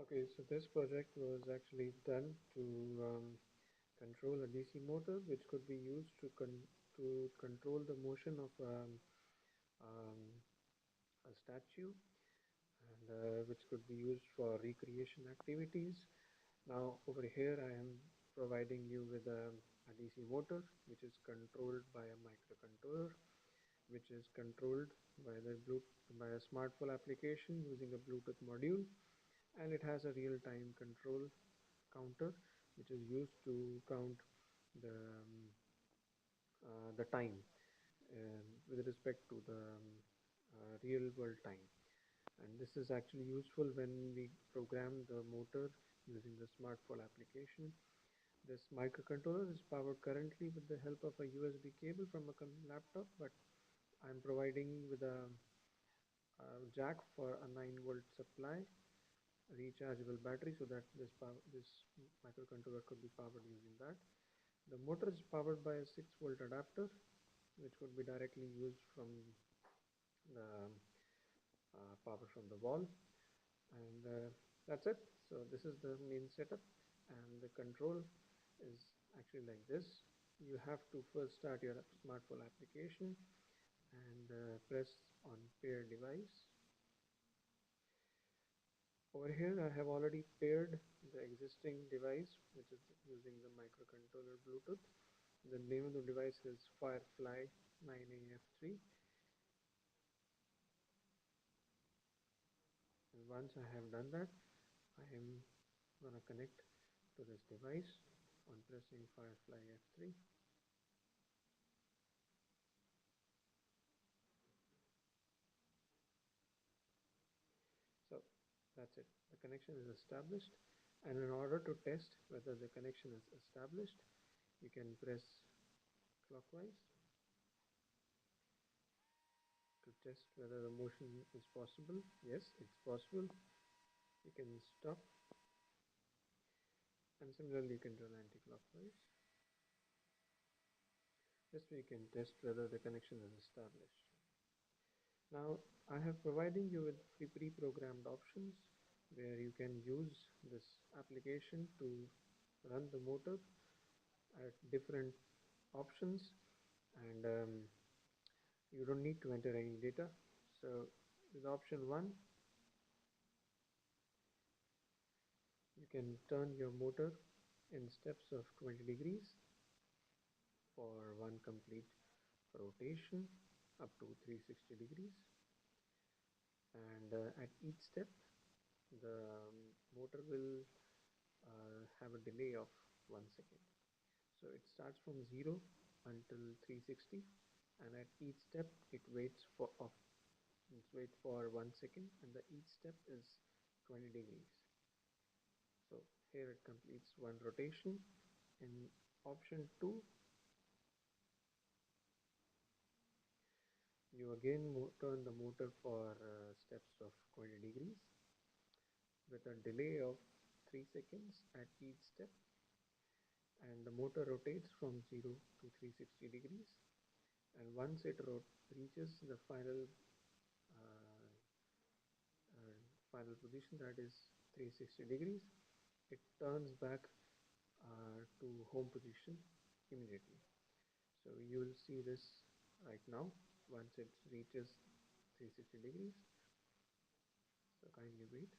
Okay, so this project was actually done to control a DC motor, which could be used to control the motion of um, a statue, and which could be used for recreation activities. Now, over here, I am providing you with a DC motor, which is controlled by a microcontroller, which is controlled by a smartphone application using a Bluetooth module, and it has a real-time control counter, which is used to count the time with respect to the real world time. And this is actually useful when we program the motor using the smartphone application. This microcontroller is powered currently with the help of a USB cable from a laptop, but I'm providing with a jack for a 9-volt supply, a rechargeable battery, so that this microcontroller could be powered using that. The motor is powered by a 6-volt adapter, which could be directly used from the power from the wall, and that's it. So this is the main setup, and the control is actually like this. You have to first start your smartphone application and press on pair device. Over here I have already paired the existing device, which is using the microcontroller Bluetooth. The name of the device is Firefly 9AF3, and once I have done that, I am going to connect to this device on pressing Firefly F3. So that's it. The connection is established, and in order to test whether the connection is established, you can press clockwise to test whether the motion is possible. Yes, it's possible. You can stop, and similarly you can turn anti-clockwise. This way you can test whether the connection is established. Now I have provided you with pre-programmed options where you can use this application to run the motor at different options, and you don't need to enter any data. So with option 1, you can turn your motor in steps of 20 degrees for one complete rotation up to 360 degrees, and at each step the motor will have a delay of 1 second. So it starts from 0 until 360, and at each step it waits for 1 second, and each step is 20 degrees. So here it completes one rotation. In option 2, you again turn the motor for steps of 20 degrees with a delay of 3 seconds at each step, and the motor rotates from 0 to 360 degrees, and once it reaches the uh, final position, that is 360 degrees, it turns back to home position immediately. So you will see this right now once it reaches 360 degrees. So kindly wait.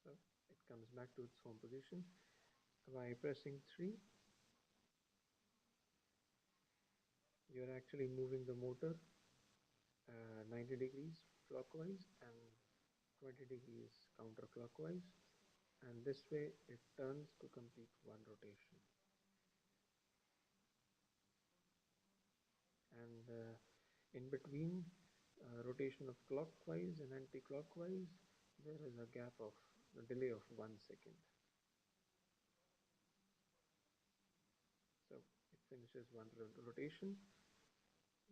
So it comes back to its home position. By pressing 3, you're actually moving the motor 90 degrees clockwise and 20 degrees counterclockwise, and this way it turns to complete one rotation. And in between rotation of clockwise and anti-clockwise, there is a gap of a delay of 1 second. So it finishes one rotation.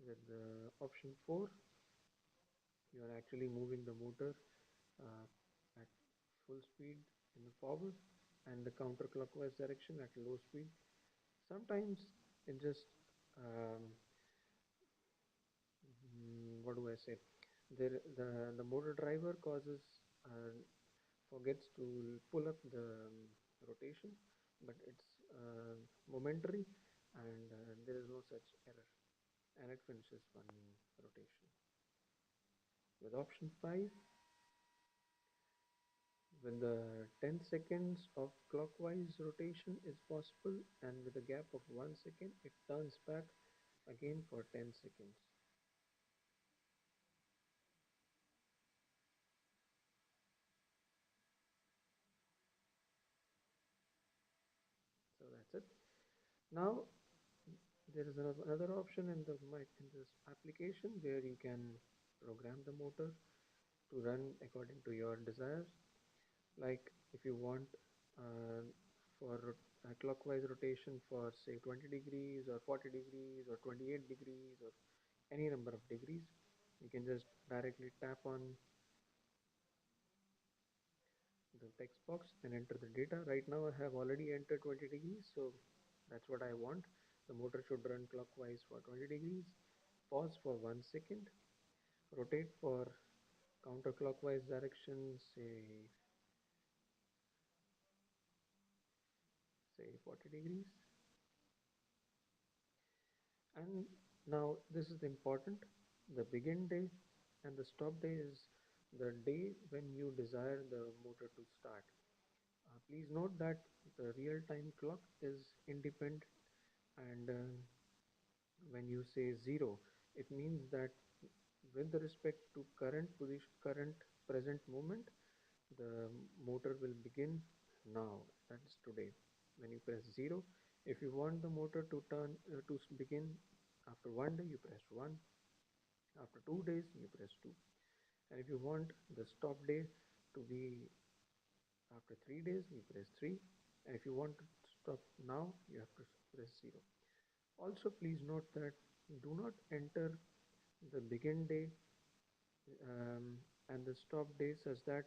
With the option 4, you are actually moving the motor uh, at full speed in the forward and the counterclockwise direction at low speed. Sometimes it just what do I say? The motor driver uh, forgets to pull up the rotation, but it's momentary, and there is no such error, and it finishes one rotation. With option 5, when the 10 seconds of clockwise rotation is possible, and with a gap of 1 second, it turns back again for 10 seconds. So that's it. Now there is another option in in this application where you can program the motor to run according to your desires. Like if you want uh, for clockwise rotation for say 20 degrees or 40 degrees or 28 degrees or any number of degrees, you can just directly tap on the text box and enter the data. Right now I have already entered 20 degrees, so that's what I want. The motor should run clockwise for 20 degrees, pause for 1 second, rotate for counterclockwise direction, say 40 degrees. And now this is important. The begin day and the stop day is the day when you desire the motor to start. Please note that the real time clock is independent, and when you say 0, it means that with respect to current present moment, the motor will begin now. That is today. When you press 0, if you want the motor to begin after 1 day, you press 1. After 2 days, you press 2. And if you want the stop day to be after 3 days, you press 3. And if you want to stop now, you have to press 0. Also, please note that do not enter the begin day and the stop day such that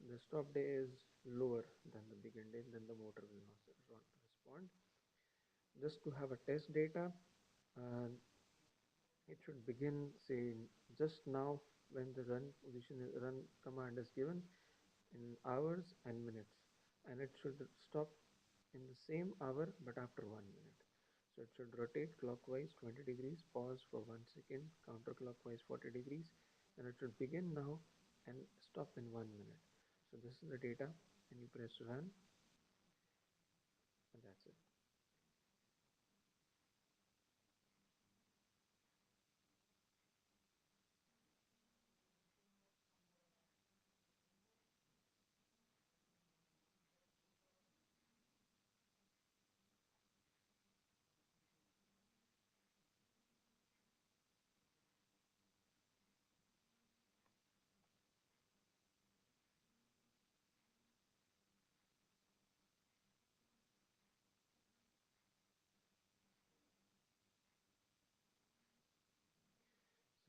the stop day is lower than the begin day, then the motor will not respond. Just to have a test data, uh, it should begin say just now when the run command is given in hours and minutes, and it should stop in the same hour but after 1 minute. So it should rotate clockwise 20 degrees, pause for 1 second, counterclockwise 40 degrees, and it should begin now and stop in 1 minute. So this is the data, and you press run, and that's it.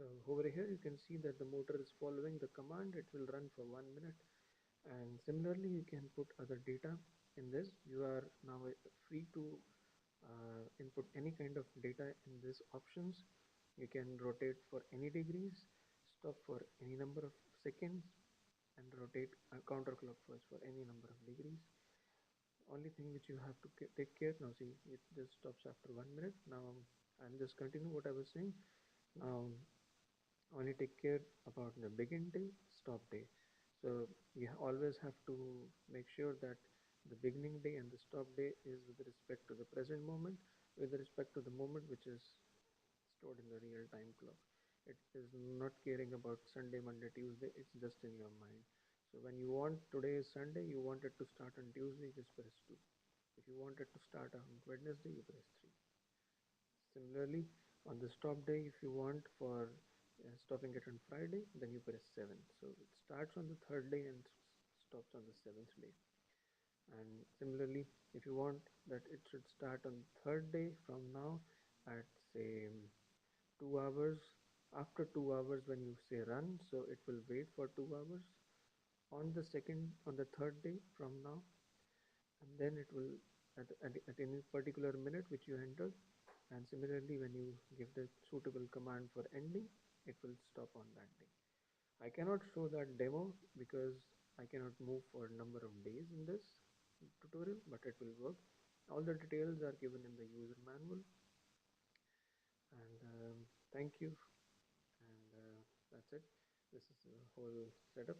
So over here you can see that the motor is following the command. It will run for 1 minute, and similarly you can put other data in this. You are now free to input any kind of data in these options. You can rotate for any degrees, stop for any number of seconds, and rotate counterclockwise for any number of degrees. Only thing which you have to take care now, see, it just stops after 1 minute. Now I'm just continue what I was saying. Now only take care about the begin day, stop day. So you always have to make sure that the beginning day and the stop day is with respect to the present moment, with respect to the moment which is stored in the real time clock. It is not caring about Sunday, Monday, Tuesday, it's just in your mind. So when you want today is Sunday, you want it to start on Tuesday, just press 2. If you want it to start on Wednesday, you press 3. Similarly, on the stop day, if you want for stopping it on Friday, then you press 7. So it starts on the third day and stops on the seventh day. And similarly, if you want that it should start on third day from now at say 2 hours. After 2 hours, when you say run, so it will wait for 2 hours on the third day from now, and then it will at any particular minute which you enter, and similarly when you give the suitable command for ending, it will stop on that day. I cannot show that demo because I cannot move for a number of days in this tutorial, but it will work. All the details are given in the user manual, and thank you, and that's it. This is the whole setup.